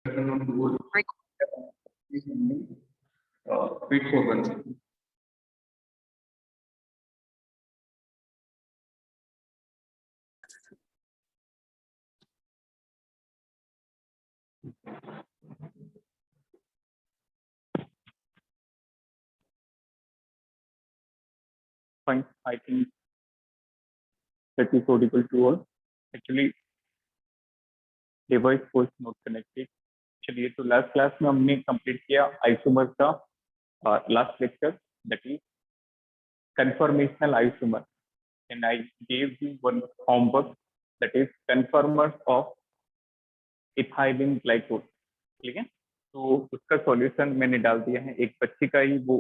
Wait for 1 second. Fine, I think that is audible to all. Actually, device was not connected. चलिए तो last class में हमने complete किया isomer का last lecture, that is conformational isomer, and I gave you one homework, that is conformers of ethylene glycol. ठीक है, तो उसका सॉल्यूशन मैंने डाल दिया है, एक बच्ची का ही वो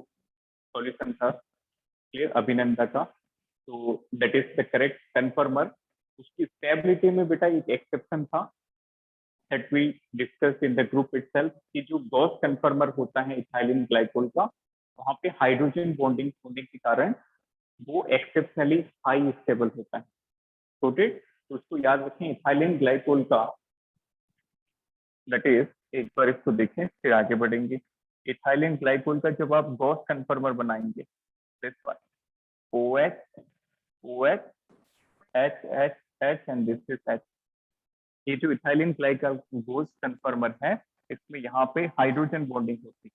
सॉल्यूशन था, क्लियर, अभिनंदा का। तो दैट इज द करेक्ट कन्फर्मर। उसकी स्टेबिलिटी में बेटा एक एक्सेप्शन था that we discussed in the group itself कि जो गॉस कन्फर्मर होता है इथाइलिन ग्लाइकोल का, वहां पे हाइड्रोजन बॉन्डिंग होने के कारण वो एक्सेप्शनली हाई स्टेबल होता है। नोटेड, तो उसको याद रखें इथाइलिन ग्लाइकोल का, दैट इज, एक बार इसको देखें फिर आगे बढ़ेंगे। इथाइलिन ग्लाइकोल का जब आप गॉस कन्फर्मर बनाएंगे, this one OH OH H H H and this is H। ये जो इथाइलिन ग्लाइकोल गॉस कन्फर्मर है, इसमें यहाँ पे हाइड्रोजन बॉन्डिंग होती है,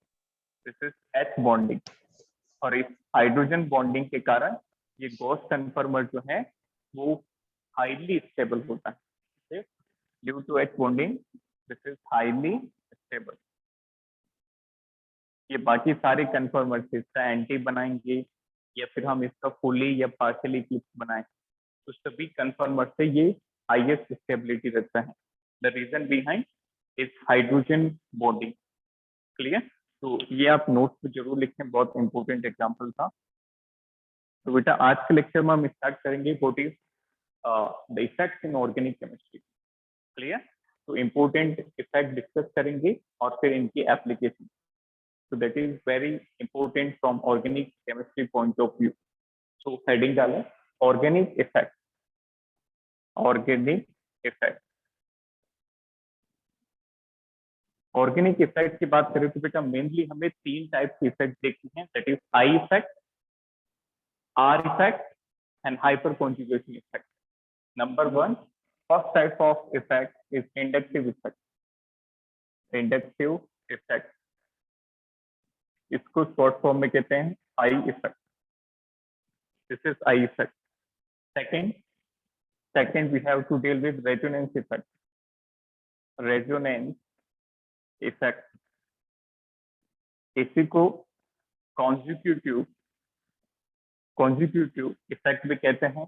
दिस इज H बॉन्डिंग, और इस हाइड्रोजन बॉन्डिंग के कारण ये गॉस कन्फर्मर जो है वो हाईली स्टेबल होता है। Due to H bonding this is highly stable. ये बाकी सारे कन्फर्मर इसका एंटी बनाएंगे या फिर हम इसका फुली या पार्शियली इक्लिप्स बनाएं, तो सभी कन्फर्मर से ये हाईएस्ट स्टेबिलिटी रहता है। The reason behind is hydrogen bonding. Clear, तो ये आप नोट पे जरूर लिखें, बहुत इंपॉर्टेंट एग्जांपल था। तो बेटा आज के लेक्चर में हम स्टार्ट करेंगे what is the effects in organic chemistry. Clear, तो इंपॉर्टेंट इफेक्ट डिस्कस करेंगे और फिर इनकी application. So that is very important from organic chemistry point of view. So heading डालें organic effect, organic effect, organic effect की बात करें तो बेटा मेनली हमें तीन टाइप की इफेक्ट देखनी है, that is I effect, R effect and hyperconjugation effect. Number one, first type of effect is inductive effect. Inductive effect, इसको शॉर्ट फॉर्म में कहते हैं I effect. This is I effect. Second, we have to deal with resonance effect. Resonance effect, इसी को consecutive effect भी कहते हैं,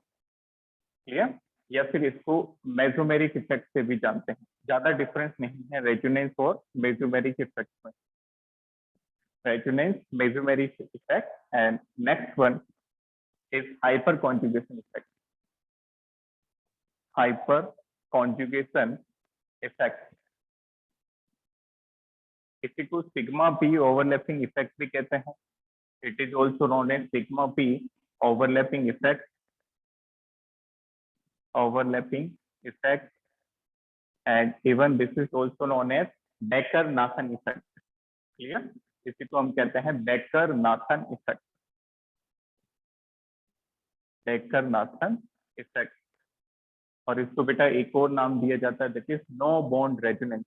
clear, या फिर इसको मेसोमेरिक इफेक्ट से भी जानते हैं। ज्यादा डिफरेंस नहीं है रेजोनेंस और मेसोमेरिक इफेक्ट में। Resonance, mesomeric effect, and next one is hyper conjugation effect. Hyper conjugation effect, इसी को सिग्मा बी ओवरलैपिंग इफेक्ट भी कहते हैं। It is also known as sigma B overlapping effect, and even this is also known as Becker-Nathan effect. Clear, इसी को हम कहते हैं Becker-Nathan effect, Becker-Nathan effect। और इसको बेटा एक और नाम दिया जाता है, that is no bond resonance.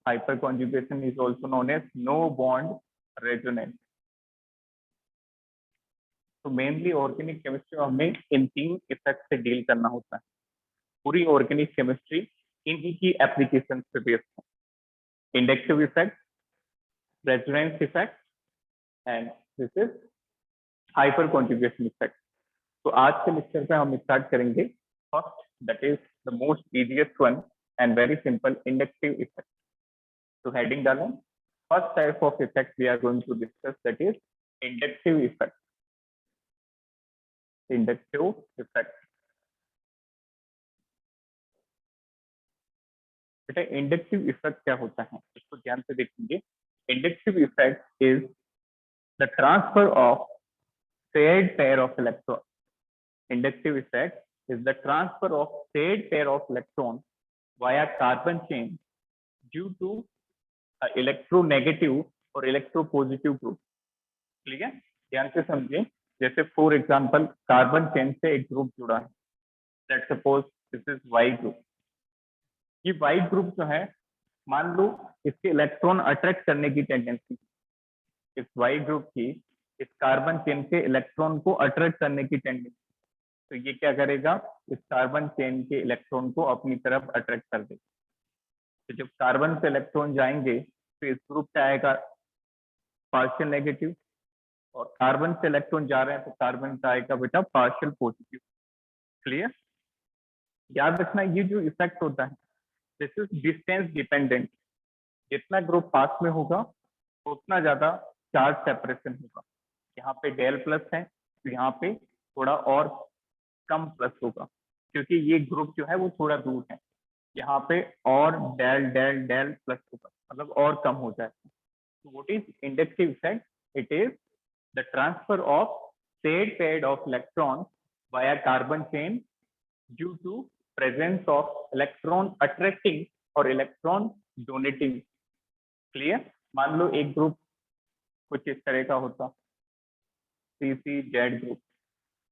Hyper conjugation is also known as no bond resonance. तो मेनली ऑर्गेनिक केमिस्ट्री में हमें इन तीन इफेक्ट से डील करना होता है। पूरी ऑर्गेनिक केमिस्ट्री इन्हीं की एप्लीकेशन पे बेस्ड है। Inductive effect, resonance effect, and this is hyper conjugation effect. तो आज के लेक्चर पे हम स्टार्ट करेंगे first, that is the most easiest one and very simple, inductive effect. तो हेडिंग डालें, first type of effect we are going to discuss, that is inductive effect. Inductive effect, बेटा inductive effect क्या होता है इसको ध्यान से देखेंगे। Inductive effect is the transfer of paired pair of electron. Inductive effect is the transfer of paired pair of electron via carbon chain due to electronegative और electropositive group. Clear, ध्यान से समझिए। जैसे फॉर एग्जांपल कार्बन चेन से एक group जुड़ा है, let's suppose this is Y group. ये वाई ग्रुप जो है, मान लो इसके इलेक्ट्रॉन अट्रैक्ट करने की टेंडेंसी, इस वाई ग्रुप की इस कार्बन चेन के इलेक्ट्रॉन को अट्रैक्ट करने की टेंडेंसी, तो ये क्या करेगा, इस कार्बन चेन के इलेक्ट्रॉन को अपनी तरफ अट्रैक्ट कर देगा। तो जब कार्बन से इलेक्ट्रॉन जाएंगे तो इस ग्रुप का आएगा पार्शियल नेगेटिव, और कार्बन से इलेक्ट्रॉन जा रहे हैं तो कार्बन का आएगा बेटा पार्शियल पॉजिटिव। क्लियर, याद रखना ये जो इफेक्ट होता है दिस इज डिस्टेंस डिपेंडेंट। जितना ग्रुप पास में होगा उतना ज्यादा चार्ज सेपरेशन होगा। यहाँ पे डेल प्लस है तो यहाँ पे थोड़ा और कम प्लस होगा, क्योंकि ये ग्रुप जो है वो थोड़ा दूर है। यहाँ पे और डेल डेल डेल प्लस होगा, मतलब और कम हो जाएगा। So what is inductive effect? It is the transfer of shared pair of electrons via carbon chain due to presence of electron attracting or electron donating. Clear? मान लो एक group कुछ इस तरह का होता, CCZ group.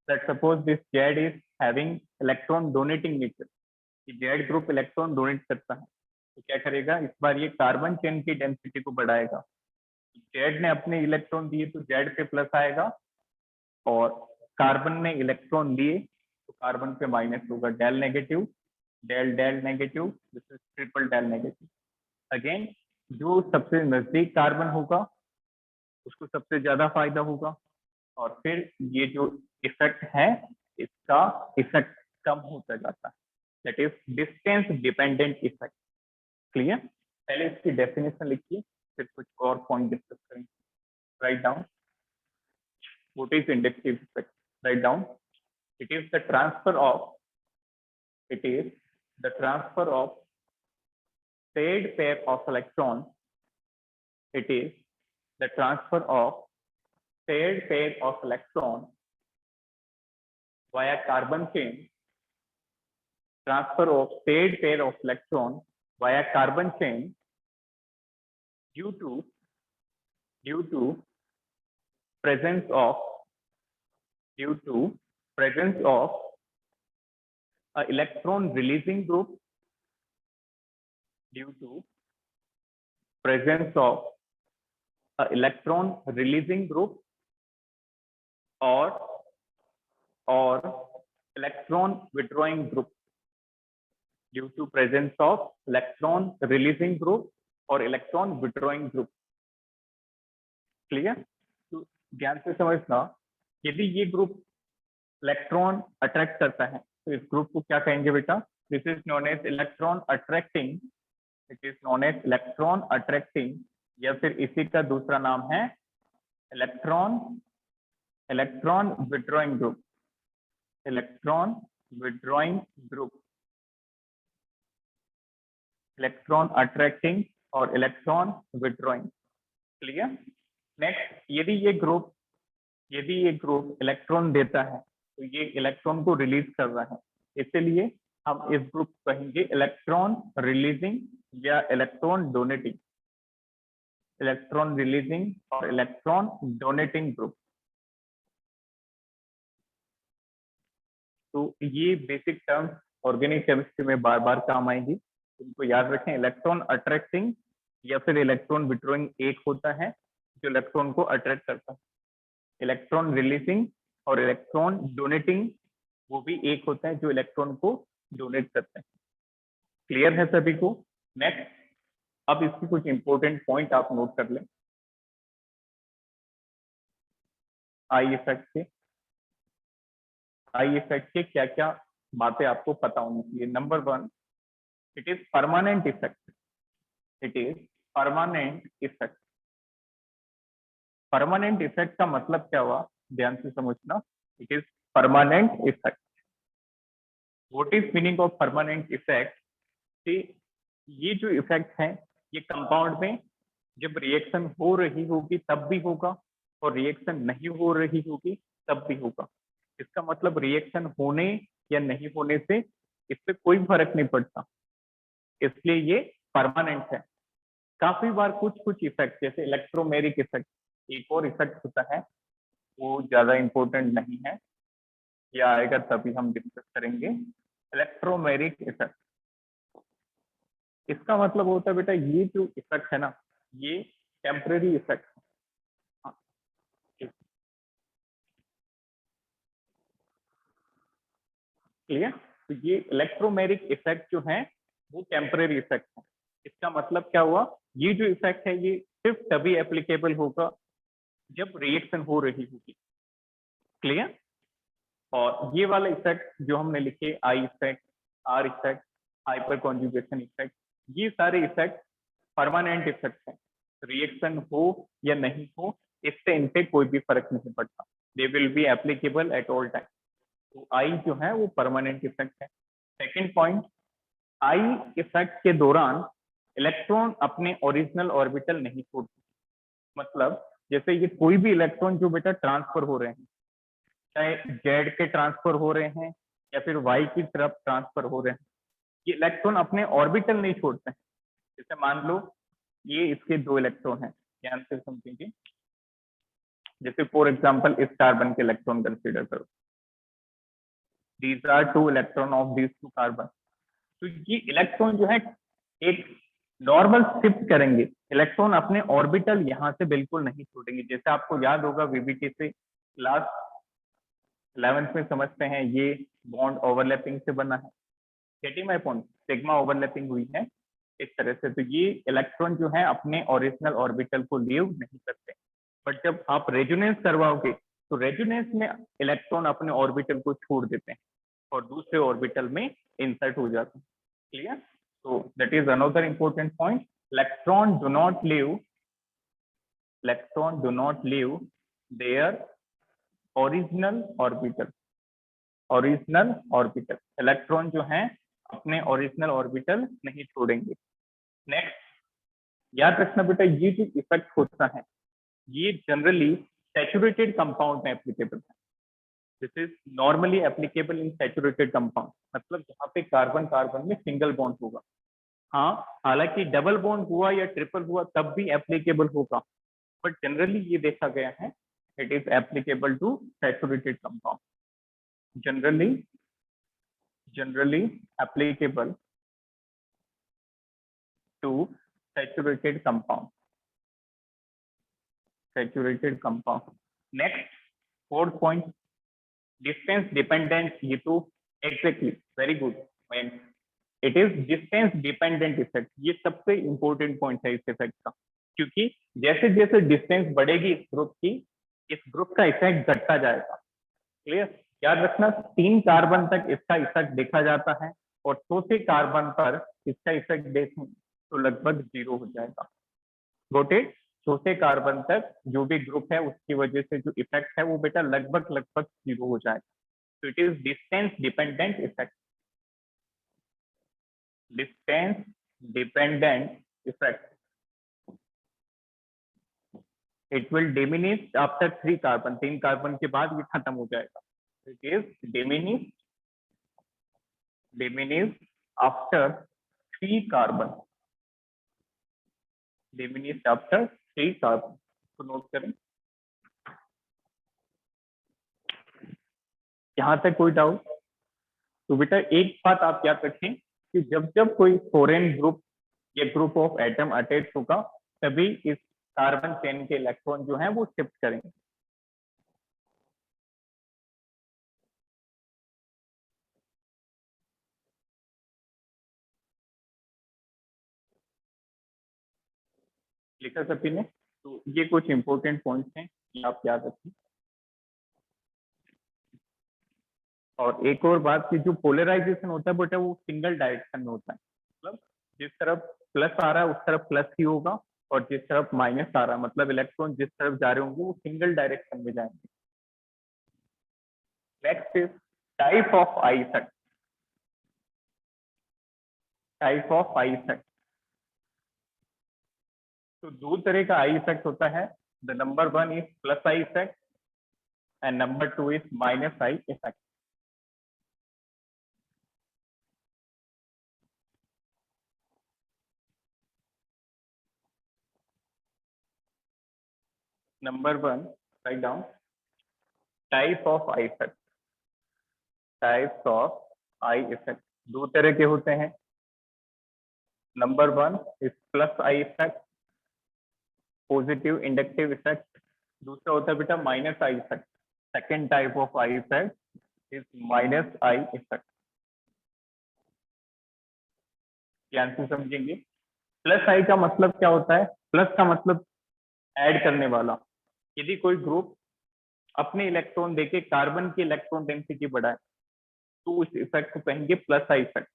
Let's suppose this Z is having electron donating nature. Z group electron donate करता है, तो क्या करेगा, इस बार ये कार्बन चेन की डेंसिटी को बढ़ाएगा। Z ने अपने इलेक्ट्रॉन दिए तो Z पे प्लस आएगा, और कार्बन ने इलेक्ट्रॉन दिए तो कार्बन पे माइनस होगा। Del negative del del negative, this is triple del negative. Again जो सबसे नजदीक कार्बन होगा उसको सबसे ज्यादा फायदा होगा, और फिर ये जो इफेक्ट है इसका इफेक्ट कम होता जाता है। That is distance dependent effect. Clear, पहले इसकी डेफिनेशन लिखिए फिर कुछ और पॉइंट डिस्कस करेंगे। Write down what is inductive effect. Write down, it is the transfer of paired pair of electron. It is the transfer of paired pair of electron via carbon chain. Transfer of paired pair of electron via carbon chain due to presence of a electron releasing group, due to presence of a electron releasing group or electron withdrawing group, due to presence of electron releasing group or electron withdrawing group. Clear, तो ध्यान से समझना, यदि ये group electron attract करता है तो इस ग्रुप को क्या कहेंगे बेटा, this is known as electron attracting. It is known as electron attracting, या फिर इसी का दूसरा नाम है electron withdrawing group. Electron withdrawing group, electron attracting और इलेक्ट्रॉन विड्रॉइंग। क्लियर, नेक्स्ट, यदि ये ग्रुप इलेक्ट्रॉन देता है तो ये इलेक्ट्रॉन को रिलीज कर रहा है, इसलिए हम इस ग्रुप को कहेंगे इलेक्ट्रॉन रिलीजिंग या इलेक्ट्रॉन डोनेटिंग। इलेक्ट्रॉन रिलीजिंग और इलेक्ट्रॉन डोनेटिंग ग्रुप। तो ये बेसिक टर्म्स ऑर्गेनिक केमिस्ट्री में बार बार काम आएंगी, इनको याद रखें। इलेक्ट्रॉन अट्रैक्टिंग या फिर इलेक्ट्रॉन विड्रॉइंग एक होता है जो इलेक्ट्रॉन को अट्रैक्ट करता है, इलेक्ट्रॉन रिलीजिंग और इलेक्ट्रॉन डोनेटिंग वो भी एक होता है जो इलेक्ट्रॉन को डोनेट करते हैं। क्लियर है सभी को। नेक्स्ट, अब इसकी कुछ इंपॉर्टेंट पॉइंट आप नोट कर लें आई इफेक्ट के क्या क्या बातें आपको पता होनी चाहिए। Number 1, it is permanent effect. It is permanent effect. Permanent effect का मतलब क्या हुआ, ध्यान से समझना। It is permanent effect. What is meaning of permanent effect? ये जो इफेक्ट है ये कंपाउंड में जब रिएक्शन हो रही होगी तब भी होगा, और रिएक्शन नहीं हो रही होगी तब भी होगा। इसका मतलब रिएक्शन होने या नहीं होने से इससे कोई फर्क नहीं पड़ता, इसलिए ये परमानेंट है। काफी बार कुछ कुछ इफेक्ट जैसे इलेक्ट्रोमेरिक इफेक्ट, एक और इफेक्ट होता है, वो ज्यादा इंपॉर्टेंट नहीं है, या आएगा तभी हम डिस्कस करेंगे। इलेक्ट्रोमेरिक इफेक्ट, इसका मतलब होता है बेटा ये जो इफेक्ट है ना, ये टेम्परेरी इफेक्ट। क्लियर? तो ये इलेक्ट्रोमेरिक इफेक्ट जो है वो टेम्परेरी इफेक्ट है। इसका मतलब क्या हुआ, ये जो इफेक्ट है ये सिर्फ तभी एप्लीकेबल होगा जब रिएक्शन हो रही होगी। क्लियर? और ये वाला इफेक्ट जो हमने लिखे, I effect, are effect, hyper conjugation effect, ये सारे इफेक्ट परमानेंट इफेक्ट है। रिएक्शन हो या नहीं हो, इससे इनसे कोई भी फर्क नहीं पड़ता, they will be applicable at all time. तो आई जो है वो परमानेंट इफेक्ट है। सेकेंड पॉइंट, आई इफेक्ट के दौरान इलेक्ट्रॉन अपने ओरिजिनल ऑर्बिटल नहीं छोड़ते। मतलब जैसे ये कोई भी इलेक्ट्रॉन जो बेटा ट्रांसफर हो रहे हैं, चाहे जेड के ट्रांसफर हो रहे हैं या फिर वाई की तरफ ट्रांसफर हो रहे हैं, ये इलेक्ट्रॉन अपने ऑर्बिटल नहीं छोड़ते हैं। जैसे मान लो ये इसके दो इलेक्ट्रॉन हैं, ध्यान से समझेंगे। जैसे फॉर एग्जांपल इस कार्बन के इलेक्ट्रॉन कंसीडर करो, these are two electron of these two carbon. तो ये इलेक्ट्रॉन जो है एक नॉर्मल शिफ्ट करेंगे, इलेक्ट्रॉन अपने ऑर्बिटल यहाँ से बिल्कुल नहीं छोड़ेंगे। जैसे आपको याद होगा वीबीटी से क्लास 11th में समझते हैं, ये बॉन्ड ओवरलैपिंग से बना है, getting my point, sigma overlapping हुई है इस तरह से। तो ये इलेक्ट्रॉन जो है अपने ओरिजिनल ऑर्बिटल को लीव नहीं करते, बट जब आप रेजोनेंस करवाओगे तो रेजोनेंस में इलेक्ट्रॉन अपने ऑर्बिटल को छोड़ देते हैं और दूसरे ऑर्बिटल में इंसर्ट हो जाते हैं। Clear? so that is another important point, electron do not leave their original orbital। Electron जो है अपने ओरिजिनल ऑर्बिटल नहीं छोड़ेंगे। नेक्स्ट, याद रखना बेटा ये जो इफेक्ट होता है ये जनरली सैचुरेटेड कंपाउंड में एप्लीकेबल है। This is normally applicable in saturated compound, मतलब जहाँ पे कार्बन कार्बन में सिंगल बॉन्ड होगा। हाँ, हालांकि डबल बॉन्ड हुआ या ट्रिपल हुआ तब भी एप्लीकेबल होगा, बट जनरली ये देखा गया है it is applicable to saturated compound, generally applicable to saturated compound. Next, fourth point, distance dependent. ये तो exactly very good, it is distance dependent effect. ये सबसे इंपॉर्टेंट पॉइंट है इस इफेक्ट का, क्योंकि जैसे जैसे डिस्टेंस बढ़ेगी इस ग्रुप की, इस ग्रुप का इफेक्ट घटता जाएगा। क्लियर? याद रखना 3 कार्बन तक इसका इफेक्ट देखा जाता है और चौथे कार्बन पर इसका इफेक्ट देखें तो लगभग 0 हो जाएगा। Got it? चौथे कार्बन तक जो भी ग्रुप है उसकी वजह से जो इफेक्ट है वो बेटा लगभग 0 हो जाएगा। तो it is distance dependent effect. Distance dependent effect, it will diminish after 3 carbon. 3 carbon के बाद ये खत्म हो जाएगा। It is diminish after 3 carbon, diminish after 3 carbon. तो नोट करें, यहां तक कोई डाउट? तो बेटा एक बात आप याद रखें कि जब जब कोई फॉरेन ग्रुप या ग्रुप ऑफ एटम अटैच होगा तभी इस कार्बन चेन के इलेक्ट्रॉन जो है वो शिफ्ट करेंगे। लिखा सभी ने? तो ये कुछ इंपॉर्टेंट पॉइंट्स हैं, ये आप याद रखें। और एक और बात कि जो पोलराइजेशन होता है बेटा वो सिंगल डायरेक्शन में होता है, मतलब जिस तरफ प्लस आ रहा है उस तरफ प्लस ही होगा और जिस तरफ माइनस आ रहा है मतलब इलेक्ट्रॉन जिस तरफ जा रहे होंगे वो सिंगल डायरेक्शन में जाएंगे। Next is type of I effect. तो 2 तरह का आई इफेक्ट होता है। The number 1 is plus I effect and number 2 is minus I effect. Number 1, write down type of I effect. Types of I effect दो तरह के होते हैं। Number 1 is plus I effect, positive inductive effect. दूसरा होता है बेटा minus I effect. Second type of I effect is minus I effect. ध्यान से समझेंगे। प्लस आई का मतलब क्या होता है? प्लस का मतलब ऐड करने वाला। यदि कोई ग्रुप अपने इलेक्ट्रॉन देके कार्बन की इलेक्ट्रॉन डेंसिटी बढ़ाए तो उस इफेक्ट को कहेंगे प्लस आई इफेक्ट।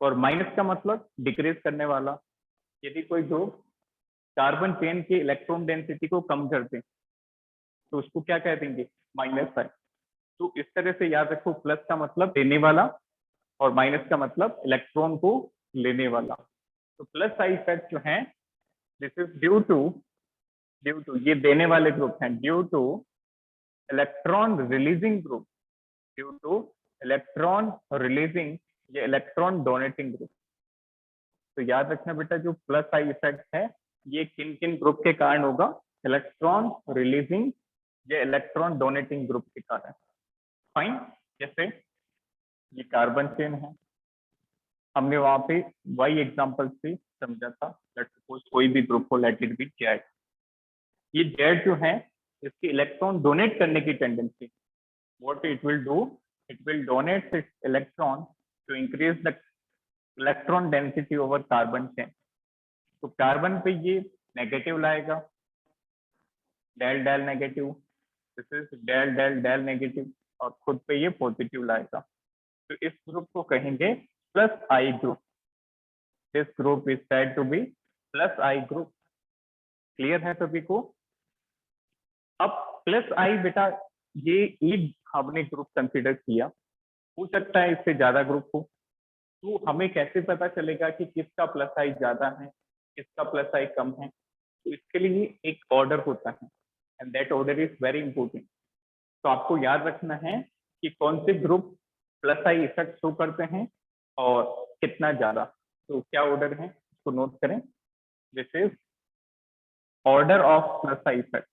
और माइनस का मतलब डिक्रीज करने वाला। यदि कोई ग्रुप कार्बन चेन की इलेक्ट्रॉन डेंसिटी को कम कर दे तो उसको क्या कह देंगे? माइनस आई। तो इस तरह से याद रखो, प्लस का मतलब देने वाला और माइनस का मतलब इलेक्ट्रॉन को लेने वाला। तो प्लस आई इफेक्ट जो है, दिस इज ड्यू टू ये देने वाले ग्रुप हैं, due to electron releasing group, due to electron releasing ये इलेक्ट्रॉन डोनेटिंग ग्रुप। तो याद रखना बेटा, जो प्लस आई इफेक्ट है ये किन किन ग्रुप के कारण होगा? इलेक्ट्रॉन रिलीजिंग या इलेक्ट्रॉन डोनेटिंग ग्रुप के कारण। फाइन। जैसे ये कार्बन चेन है, हमने वहां पे वाई एग्जांपल से समझा था। लेट्स सपोज कोई भी ग्रुप हो, लेट इट बी जेड। ये जेड जो है इसकी इलेक्ट्रॉन डोनेट करने की tendency, what it will do, it will donate its electron to increase the electron density over carbon chain. तो कार्बन पे ये नेगेटिव लाएगा, del del negative, this is del del del negative, और खुद पे ये पॉजिटिव लाएगा। तो इस ग्रुप को कहेंगे plus I group. This group is said to be plus I group. Clear है सभी को? अब प्लस आई बेटा ये एक हमने ग्रुप कंसिडर किया, हो सकता है इससे ज्यादा ग्रुप हो। तो हमें कैसे पता चलेगा कि किसका प्लस आई ज्यादा है, किसका प्लस आई कम है? तो इसके लिए एक ऑर्डर होता है, and that order is very important. तो आपको याद रखना है कि कौन से group plus I effect show करते हैं और कितना ज्यादा। तो क्या ऑर्डर है इसको नोट करें। This is order of plus I effect.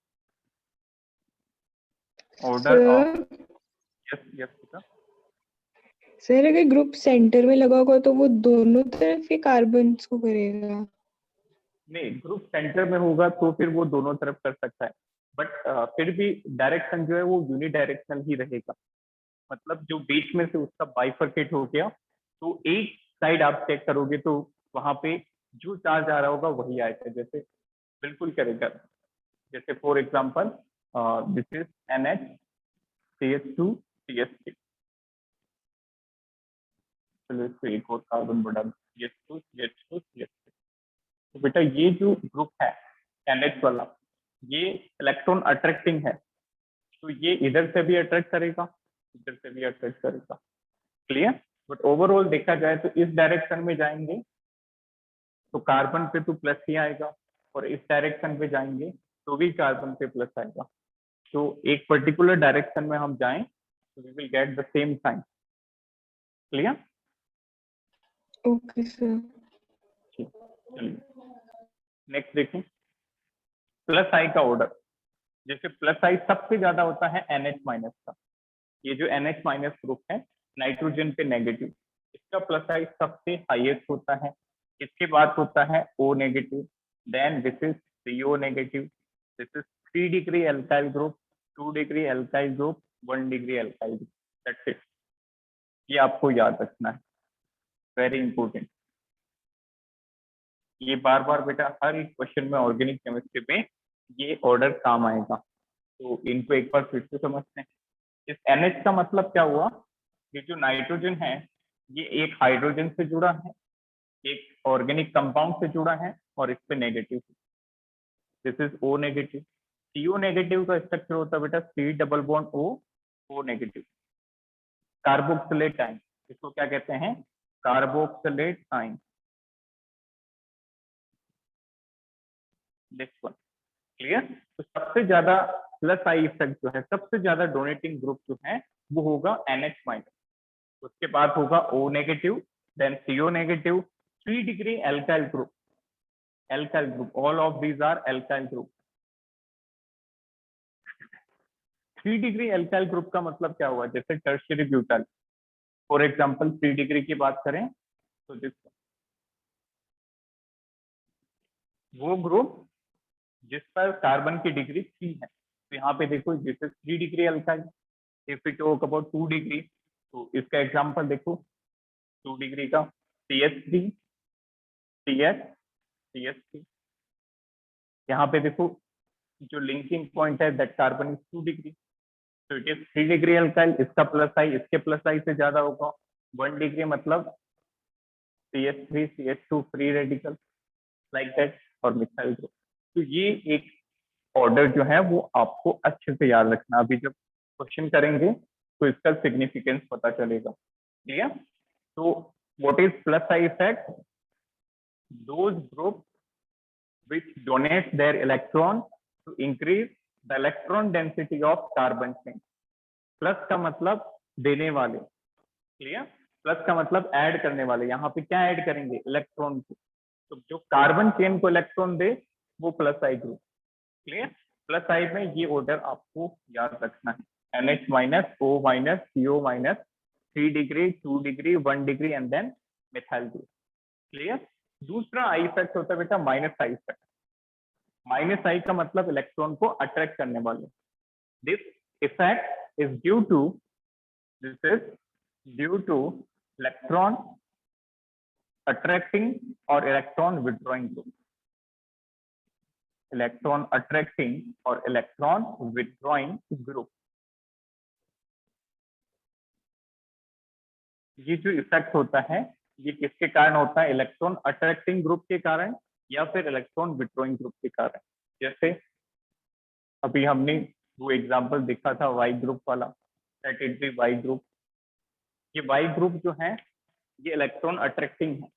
Order of, sir yes yes बेटा। सर अगर ग्रुप सेंटर में लगा होगा तो वो दोनों तरफ के कार्बन को करेगा? नहीं, ग्रुप सेंटर में होगा तो फिर वो दोनों तरफ कर सकता है, बट फिर भी डायरेक्शन जो है वो यूनिडायरेक्शनल ही रहेगा। मतलब जो बीच में से उसका बाइफरकेट हो गया, तो एक साइड आप चेक करोगे तो वहां पे जो चार्ज आ रहा होगा वही आएगा। जैसे बिल्कुल करेगा, जैसे for example this is NH, CH2, CH3। चलो इसको एक और कार्बन बढ़ा, CH2, CH2, CH3। तो बेटा ये जो ग्रुप है NH वाला, ये इलेक्ट्रॉन अट्रैक्टिंग है, तो ये इधर से भी अट्रैक्ट करेगा, इधर से भी अट्रैक्ट करेगा। क्लियर? बट ओवरऑल देखा जाए तो इस डायरेक्शन में जाएंगे तो कार्बन पे तो प्लस ही आएगा, और इस डायरेक्शन पे जाएंगे तो भी कार्बन पे प्लस आएगा। तो एक पर्टिकुलर डायरेक्शन में हम जाएं तो we will get the same sign. Clear? Okay sir. चलिए नेक्स्ट देखें, प्लस आई का ऑर्डर। जैसे प्लस आई सबसे ज्यादा होता है NH माइनस का। ये जो NH माइनस ग्रुप है नाइट्रोजन पे नेगेटिव, इसका प्लस आई सबसे हाईएस्ट होता है। इसके बाद होता है O negative, then this is CO negative, this is 3 degree alkyl group, 2 degree alkyl group, 1 degree alkyl group. That's it. ये आपको याद रखना है, वेरी इंपॉर्टेंट। ये बार बार बेटा हर एक क्वेश्चन में ऑर्गेनिक केमिस्ट्री में ये ऑर्डर काम आएगा। तो इनको एक बार फिर से समझते हैं। इस NH का मतलब क्या हुआ? ये जो नाइट्रोजन है ये एक हाइड्रोजन से जुड़ा है, एक ऑर्गेनिक कंपाउंड से जुड़ा है, और इस पे negative. This is O negative. CO negative का स्ट्रक्चर होता है बेटा C double bond O, O negative. Carboxylate ion, इसको क्या कहते हैं? Carboxylate ion. Next one. Clear? तो सबसे ज्यादा प्लस आई इफेक्ट जो है, सबसे ज्यादा डोनेटिंग ग्रुप जो है वो होगा NH माइनस, उसके बाद होगा O negative, then CO negative, 3 degree alkyl group. Alkyl group, all of these are alkyl group. 3 degree alkyl group का मतलब क्या हुआ, जैसे tertiary butyl for example 3 degree की बात करें तो वो ग्रुप जिस पर कार्बन की डिग्री 3 है, तो यहाँ पे देखो जैसे 3 degree alkyl, if we talk about 2 degree, तो इसका एग्जांपल देखो 2 डिग्री का CH3 CH CH3, यहाँ पे देखो जो लिंकिंग पॉइंट है दैट कार्बन इज 2 डिग्री, तो इट इज 3 डिग्री अल्काइल, इसका प्लस आई इसके प्लस आई से ज्यादा होगा, 1 डिग्री मतलब CH3 CH2 free radical like that और मिथाइल ग्रुप। तो ये एक ऑर्डर जो है वो आपको अच्छे से याद रखना, अभी जब क्वेश्चन करेंगे तो इसका सिग्निफिकेंस पता चलेगा। क्लियर? तो what is plus I effect? Those group which donate their electron to increase the electron density of carbon chain। Plus का मतलब देने वाले, क्लियर? प्लस का मतलब ऐड करने वाले, यहाँ पे क्या ऐड करेंगे? इलेक्ट्रॉन को, तो जो कार्बन चेन को इलेक्ट्रॉन दे वो plus I group. Clear? Plus I में ये ऑर्डर आपको याद रखना है, NH minus O minus CO minus 3 degree 2 degree 1 degree and then methyl group. Clear? दूसरा आई इफेक्ट होता है बेटा minus I effect. Minus I का मतलब इलेक्ट्रॉन को अट्रैक्ट करने वाले। This effect is due to electron attracting और electron withdrawing group. Electron attracting और इलेक्ट्रॉन विड्रॉइंग ग्रुप, ये जो इफेक्ट होता है ये किसके कारण होता है? इलेक्ट्रॉन अट्रैक्टिंग ग्रुप के कारण या फिर इलेक्ट्रॉन विड्रॉइंग ग्रुप के कारण। जैसे अभी हमने वो एग्जांपल देखा था वाई ग्रुप वाला, that is the Y group. ये वाई ग्रुप जो है ये इलेक्ट्रॉन अट्रैक्टिंग है,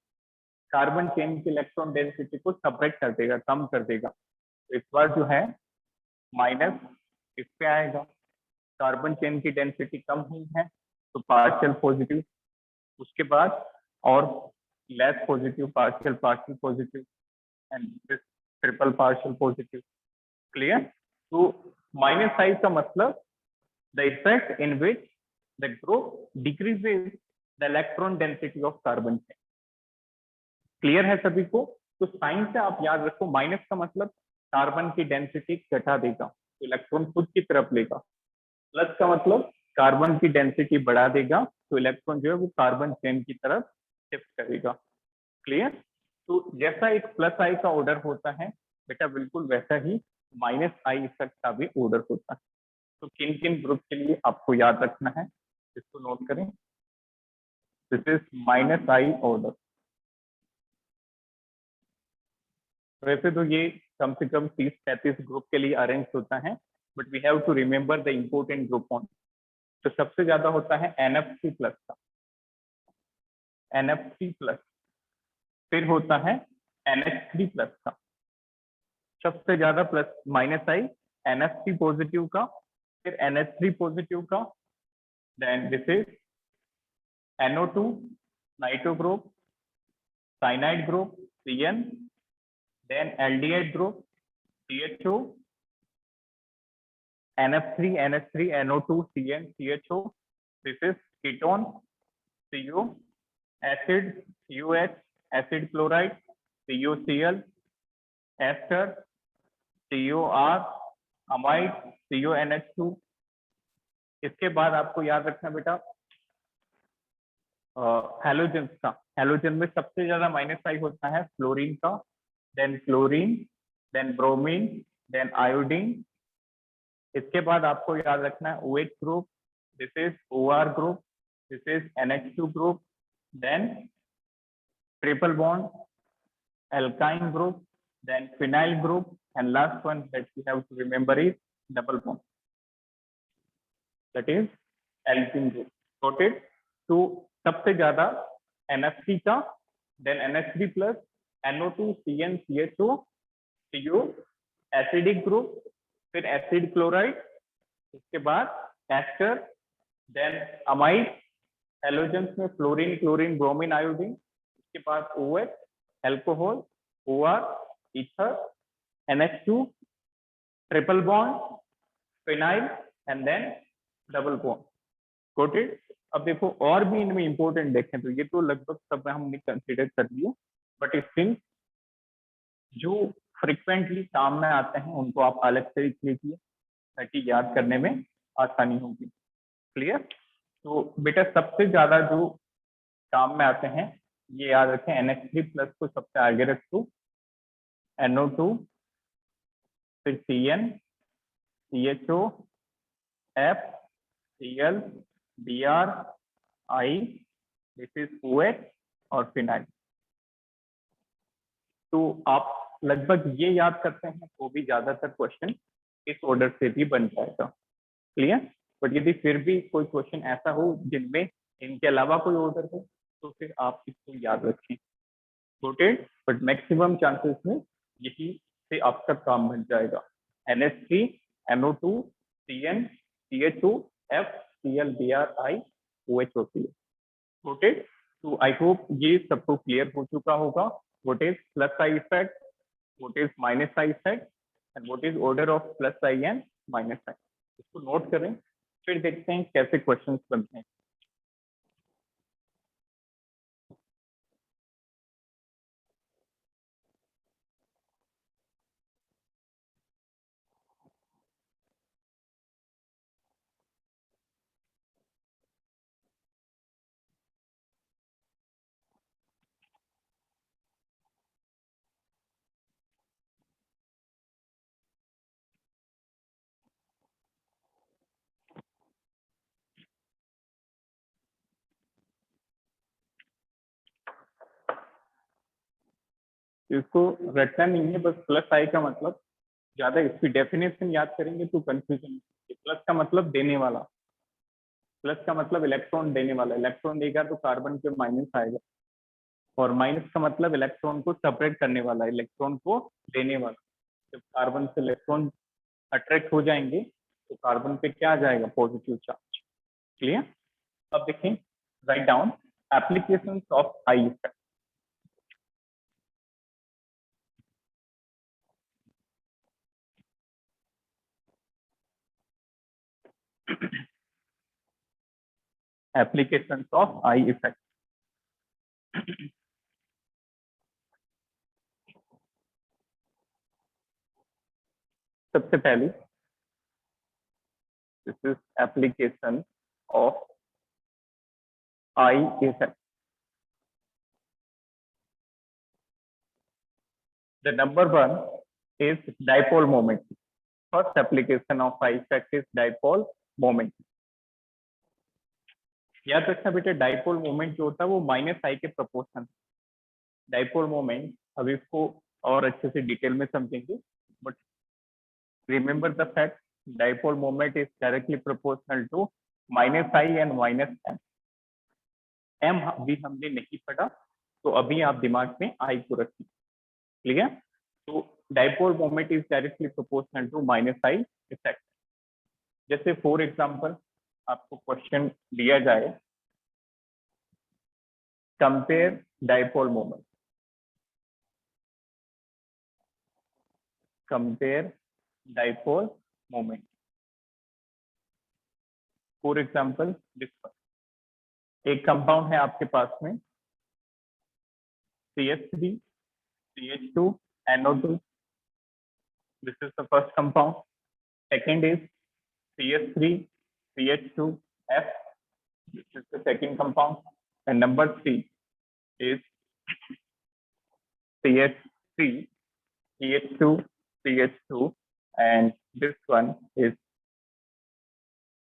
कार्बन चेन की इलेक्ट्रॉन डेंसिटी को सब्ट्रैक्ट कर देगा, कम कर देगा। तो इस बार जो है माइनस इस पे आएगा, कार्बन चेन की डेंसिटी कम हुई है तो पार्शियल पॉजिटिव, उसके बाद और less positive, partial partial positive and this triple partial positive. Clear? तो माइनस आई का मतलब the effect in which the group decreases the electron density of carbon chain. Clear है सभी को? तो साइन से आप याद रखो, माइनस का मतलब कार्बन की डेंसिटी घटा देगा तो इलेक्ट्रॉन खुद की तरफ लेगा, प्लस का मतलब कार्बन की डेंसिटी बढ़ा देगा तो इलेक्ट्रॉन जो है वो कार्बन चेन की तरफ शिफ्ट करेगा। क्लियर? तो जैसा एक प्लस आई का ऑर्डर होता है बेटा, बिल्कुल वैसा ही माइनस आई इफेक्ट का भी ऑर्डर होता है। तो किन किन ग्रुप के लिए आपको याद रखना है इसको नोट करें। This is minus I order. वैसे तो ये कम से कम 30-35 ग्रुप के लिए अरेंज होता है, but we have to remember the important group on. तो सबसे ज्यादा होता है NF3 प्लस का, NF3 प्लस, फिर होता है NH3 प्लस का, सबसे ज्यादा प्लस माइनस आई NF3 पॉजिटिव का, फिर NH3 पॉजिटिव का, then this is NO2 nitro group, cyanide group CN, then aldehyde group CHO, NF3 NH3 NO2 CN CHO, this is ketone CO, acid COH, acid chloride COCl, ester COR, amide CONH2। इसके बाद आपको याद रखना बेटा halogen का, halogen में सबसे ज्यादा माइनस आई होता है फ्लोरीन का, then chlorine, then bromine, then iodine. इसके बाद आपको याद रखना है OH group, this is OR group, this is NH2 group, then triple bond alkyne group, then phenyl group, and last one that you have to remember is double bond, that is alkene group। Got it? तो सबसे ज्यादा NF3 का, then NH3 plus NO2 CN CHO CO, acidic group, फिर acid chloride, उसके बाद ester, then amide, halogens में fluorine chlorine bromine iodine, उसके बाद OH alcohol, OR ether, NH2 triple bond phenyl, and then double bond. Got it. अब देखो और भी इनमें इंपॉर्टेंट देखें तो ये तो लगभग सब हमने कंसिडर कर लिया, बट स्टिल जो फ्रिक्वेंटली काम में आते हैं उनको आप अलग से लिख लीजिए ताकि याद करने में आसानी होगी। क्लियर। तो बेटा सबसे ज्यादा जो काम में आते हैं ये याद रखें, NH3 प्लस को सबसे आगे रख दो, NO2, फिर CN, CHO, F, Cl, Br, I, this is OH और फिनाइल। तो आप लगभग ये याद करते हैं तो भी ज्यादातर क्वेश्चन इस ऑर्डर से भी बन जाएगा। क्लियर। बट यदि फिर भी कोई क्वेश्चन ऐसा हो जिनमें इनके अलावा कोई ऑर्डर हो तो फिर आप इसको याद रखें। नोटेड। बट मैक्सिमम चांसेस में यही से आपका काम बन जाएगा। NH3, NO2, CN, CHO, F, Cl, Br, I, OH होती है। नोटेड। तो आई होप ये सबको क्लियर हो चुका होगा। What is plus I effect, what is minus I effect and what is order of plus I and minus I. इसको note करें, फिर देखते हैं कैसे क्वेश्चंस बनते हैं। इसको रटना नहीं है, बस प्लस आई का मतलब ज्यादा इसकी डेफिनेशन याद करेंगे तो कंफ्यूजन। प्लस का मतलब देने वाला, प्लस का मतलब इलेक्ट्रॉन देने वाला, इलेक्ट्रॉन देगा तो कार्बन पे माइनस आएगा, और माइनस का मतलब इलेक्ट्रॉन को सेपरेट करने वाला, इलेक्ट्रॉन को देने वाला। जब कार्बन से इलेक्ट्रॉन अट्रैक्ट हो जाएंगे तो कार्बन पे क्या आ जाएगा, पॉजिटिव चार्ज। क्लियर। अब देखें, write down applications of I effect. Applications of I effect. सबसे पहली, this is application of I effect. The number one is dipole moment. First application of I effect is dipole moment. याद रखना बेटा, dipole moment जो होता है वो minus आई के प्रोपोर्शन। डाइपोल मोमेंट अब इसको और अच्छे से डिटेल में समझेंगे, but remember the fact, dipole moment is directly proportional to minus I and minus M. M अभी हमने नहीं पढ़ा, तो अभी आप दिमाग में आई को रखिए। क्लियर। तो dipole moment is directly proportional to minus I effect. जैसे फॉर एग्जांपल आपको क्वेश्चन दिया जाए, compare dipole moment, compare dipole moment. For example this one, एक कंपाउंड है आपके पास में CH3, CH2, NO2, this is the first compound. Second is CH3, CH2, F, this is the second compound. And number 3 is CH3, CH2, CH2, and this one is,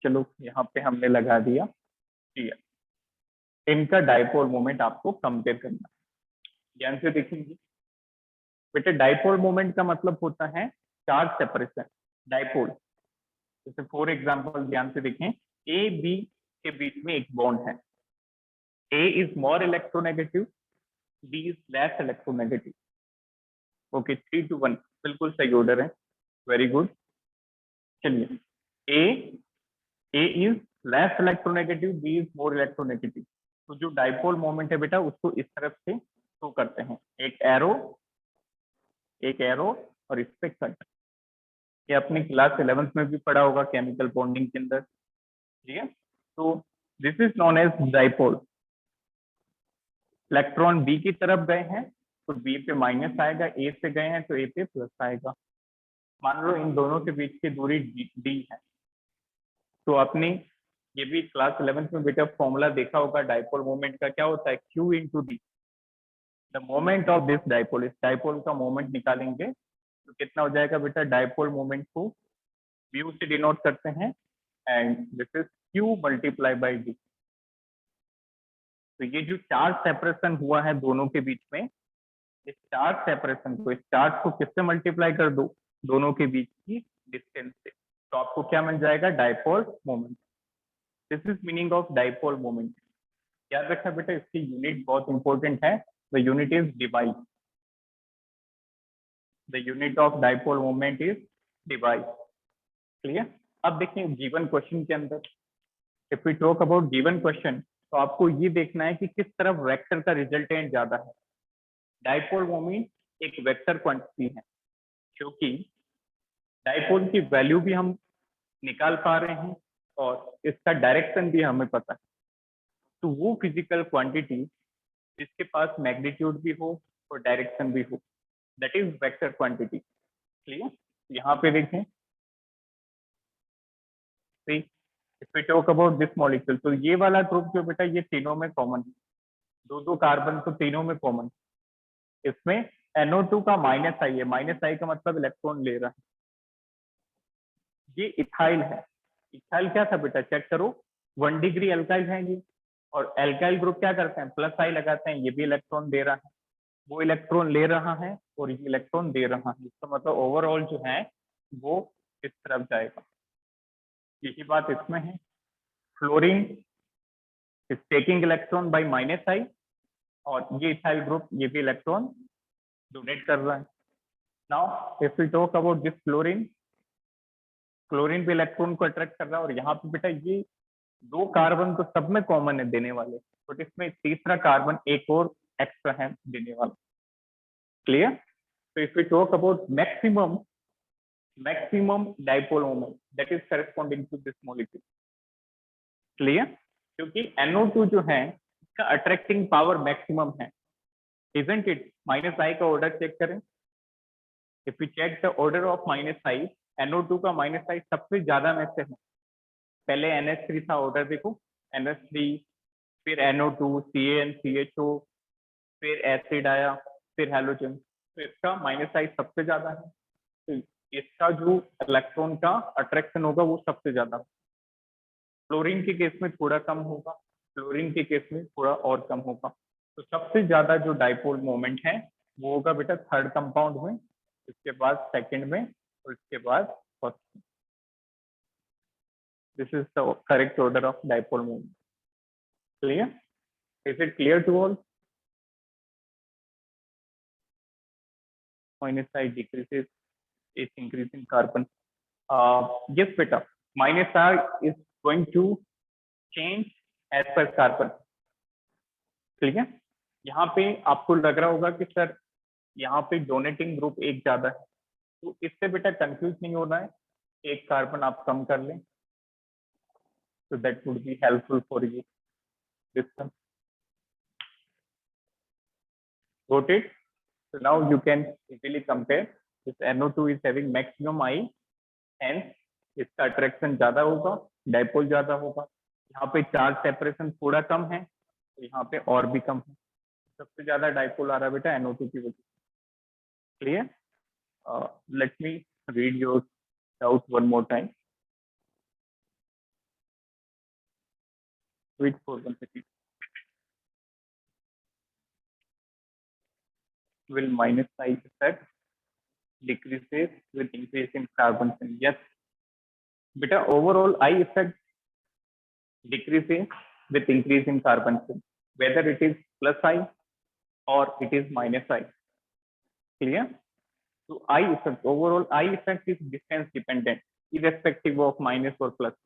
चलो यहाँ पे हमने लगा दिया CH। इनका डाइपोल मोमेंट आपको compare करना, ध्यान से देखेंगे बेटे। डाइपोल मोमेंट का मतलब होता है चार्ज सेपरेशन। डाइपोल, जैसे फॉर एग्जांपल ध्यान से देखें, ए बी के बीच में एक बॉन्ड है, A is more electronegative, B is less electronegative. Okay, 3 to 1 बिल्कुल सही ऑर्डर है, वेरी गुड। चलिए, A is less electronegative, B is more electronegative. तो जो डाइपोल मोमेंट है बेटा उसको इस तरफ से शो करते हैं, एक एरो और इस पे कट। ये अपनी क्लास 11th में भी पढ़ा होगा केमिकल बॉन्डिंग के अंदर, ठीक है। तो this is known as dipole. Electron B की तरफ गए हैं तो बी पे माइनस आएगा, ए से गए हैं तो ए पे प्लस आएगा। मान लो इन दोनों के बीच की दूरी डी है, तो आपने ये भी क्लास 11th में बेटा फॉर्मूला देखा होगा डाइपोल मोमेंट का, क्या होता है Q into D, the moment of this dipole. इस डाइपोल का मोमेंट निकालेंगे तो कितना हो जाएगा बेटा, डाइपोल मोमेंट को म्यू से डिनोट करते हैं and this is Q multiply by D. तो ये जो चार्ज सेपरेशन हुआ है दोनों के बीच में, इस चार्ज सेपरेशन को, इस चार्ज को किससे मल्टीप्लाई कर दो, दोनों के बीच की डिस्टेंस से, तो आपको क्या मिल जाएगा, dipole moment. This is meaning of dipole moment. याद रखना बेटा, इसकी यूनिट बहुत इंपॉर्टेंट है, the unit is debye. The unit of dipole moment is debye. Clear. अब देखिए गिवन क्वेश्चन के अंदर, if we talk about given question, तो आपको ये देखना है कि किस तरफ वेक्टर का रिजल्टेंट ज्यादा है। डाइपोल मोमेंट एक वेक्टर क्वांटिटी है, क्योंकि डाइपोल की वैल्यू भी हम निकाल पा रहे हैं और इसका डायरेक्शन भी हमें पता है। तो वो फिजिकल क्वांटिटी जिसके पास मैग्नीट्यूड भी हो और डायरेक्शन भी हो, that is vector quantity. Clear. यहाँ पे देखें, if we talk about this molecule, तो ये वाला ग्रुप जो बेटा ये तीनों में कॉमन है, दो कार्बन तो तीनों में कॉमन। इसमें NO2 का माइनस आई है, माइनस आई का मतलब इलेक्ट्रॉन ले रहा है। ये इथाइल है, इथाइल क्या था बेटा, चेक करो, 1 डिग्री एल्काइल है ये, और एल्काइल ग्रुप क्या करते हैं, प्लस आई लगाते हैं, ये भी इलेक्ट्रॉन दे रहा है, वो इलेक्ट्रॉन ले रहा है और ये इलेक्ट्रॉन दे रहा है, इसका मतलब ओवरऑल जो है वो इस तरफ जाएगा। यही बात इसमें है, fluorine is taking electron by minus I, और ये इथाइल ग्रुप ये भी इलेक्ट्रॉन डोनेट कर रहा है। Now if we talk about this fluorine, chlorine भी इलेक्ट्रॉन को अट्रैक्ट कर रहा है, और यहाँ पे बेटा ये 2 कार्बन तो सब में कॉमन है देने वाले, बट इसमें तीसरा कार्बन एक और एक्स्ट्रा है देने वाला। क्लियर। तो if we talk about maximum dipole moment, that is corresponding to this molecule. Clear. क्योंकि NO2 जो है इसका अट्रैक्टिंग पावर मैक्सिमम है, इजंट इट। माइनस आई का ऑर्डर चेक करें, if you check the order of minus I, NO2 का minus आई सबसे ज्यादा में से है। पहले NH3 था, ऑर्डर देखो, NH3, फिर NO2, CAN, CHO, फिर एसिड आया, फिर हैलोजन, तो इसका माइनस आई सबसे ज्यादा है, तो इसका जो इलेक्ट्रॉन का अट्रैक्शन होगा वो सबसे ज्यादा। फ्लोरीन के केस में थोड़ा कम होगा, फ्लोरीन के केस में थोड़ा और कम होगा। तो सबसे ज्यादा जो डाइपोल मोमेंट है वो होगा बेटा थर्ड कंपाउंड में, इसके बाद सेकंड में, और इसके बाद first. This is the correct order of dipole moment. Clear. Is it clear to all? Minus I decreases, is increasing carbon. Yes beta, minus R is going to change as per carbon. ठीक है। यहाँ पे आपको लग रहा होगा कि sir यहाँ पे डोनेटिंग ग्रुप एक ज्यादा है, तो इससे बेटा कंफ्यूज नहीं होना है, एक कार्बन आप कम कर लें, तो that would be helpful for you this one. Got it? So now you can easily compare. This NO2 is having maximum I, hence इसका अट्रैक्शन ज्यादा होगा, डाइपोल ज्यादा होगा। यहाँ पे चार्ज सेपरेशन थोड़ा कम है, तो यहाँ पे और भी कम है। सबसे ज्यादा डाइपोल आ रहा है बेटा NO2 की वजह से। Clear. Let me read your doubt one more time. Wait for 1 second. Will minus I effect decreases with increase in carbon chain? Yes beta, overall I effect decreases with increase in carbon chain, whether it is plus I or it is minus I. Clear? So I effect, overall I effect is distance dependent, irrespective of minus or plus.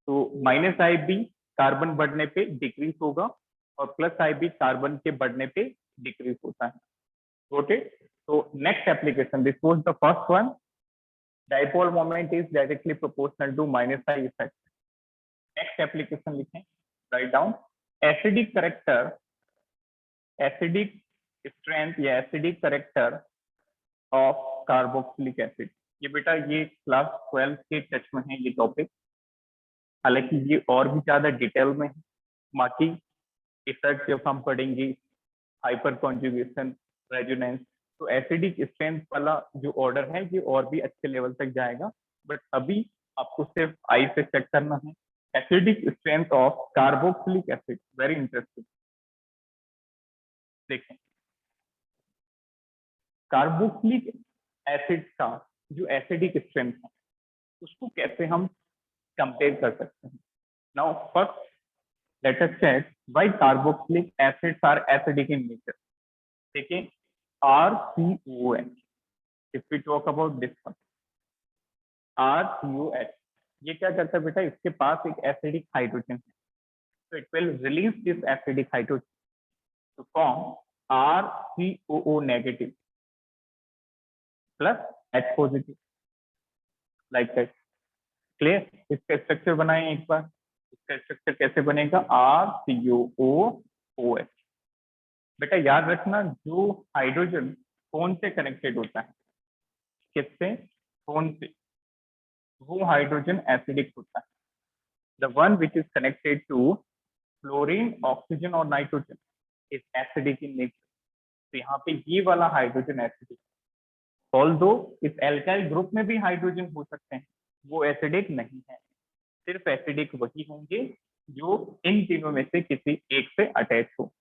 तो minus आई भी carbon बढ़ने पे decrease होगा और plus आई भी carbon के बढ़ने पे डिक्रीज होता है। Got it? So next application, this was the first one. Dipole moment is directly proportional to minus I effect. Next application लिखें, write down. Acidic character, acidic strength या acidic character of carboxylic acid. ये बेटा ये class 12 के touch में है ये topic, हालांकि ये और भी ज्यादा डिटेल में है। बाकी इफेक्ट जब हम पढ़ेंगे, हाइपर कॉन्जुगेशन, रेजोनेंस, तो एसिडिक स्ट्रेंथ वाला जो ऑर्डर है ये और भी अच्छे लेवल तक जाएगा, बट अभी आपको सिर्फ आई से चेक करना है। Acidic strength of carboxylic acid, very interesting. देखें, कार्बोक्सिलिक एसिड का जो एसिडिक स्ट्रेंथ है उसको कैसे हम कंपेयर कर सकते हैं। Now first let us check why carboxylic acids are acidic in nature. देखिए, RCOH, if we talk about this one, RCOH, ये क्या करता है बेटा, इसके पास एक एसिडिक हाइड्रोजन है, so it will release this acidic hydrogen to form RCOO negative plus H positive, like that. Clear? इसका स्ट्रक्चर बनाए एक बार। इसका स्ट्रक्चर कैसे बनेगा, RCOOH। बेटा याद रखना, जो हाइड्रोजन कौन से कनेक्टेड होता है, किससे, कौन से, वो हाइड्रोजन एसिडिक होता है। The one which is connected to fluorine, oxygen और nitrogen is acidic in nature. तो यहाँ पे ये वाला हाइड्रोजन एसिडिक, ऑल्दो इस एल्काइल ग्रुप में भी हाइड्रोजन हो सकते हैं, वो एसिडिक नहीं है। सिर्फ एसिडिक वही होंगे जो इन तीनों में से किसी एक से अटैच हो।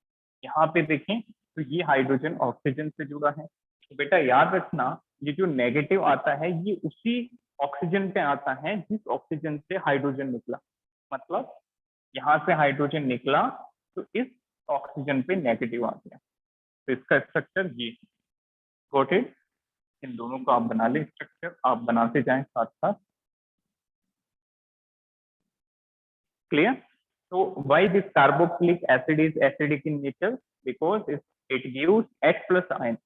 यहाँ पे देखें तो ये हाइड्रोजन ऑक्सीजन से जुड़ा है, तो बेटा याद रखना ये जो नेगेटिव आता है ये उसी ऑक्सीजन पे आता है जिस ऑक्सीजन से हाइड्रोजन निकला। मतलब यहाँ से हाइड्रोजन निकला तो इस ऑक्सीजन पे नेगेटिव आ गया, तो इसका स्ट्रक्चर ये। Got it? इन दोनों को आप बना लें, स्ट्रक्चर आप बनाते जाएं साथ साथ। Clear? So why this carboxylic acid is acidic in nature? Because it gives H plus ion.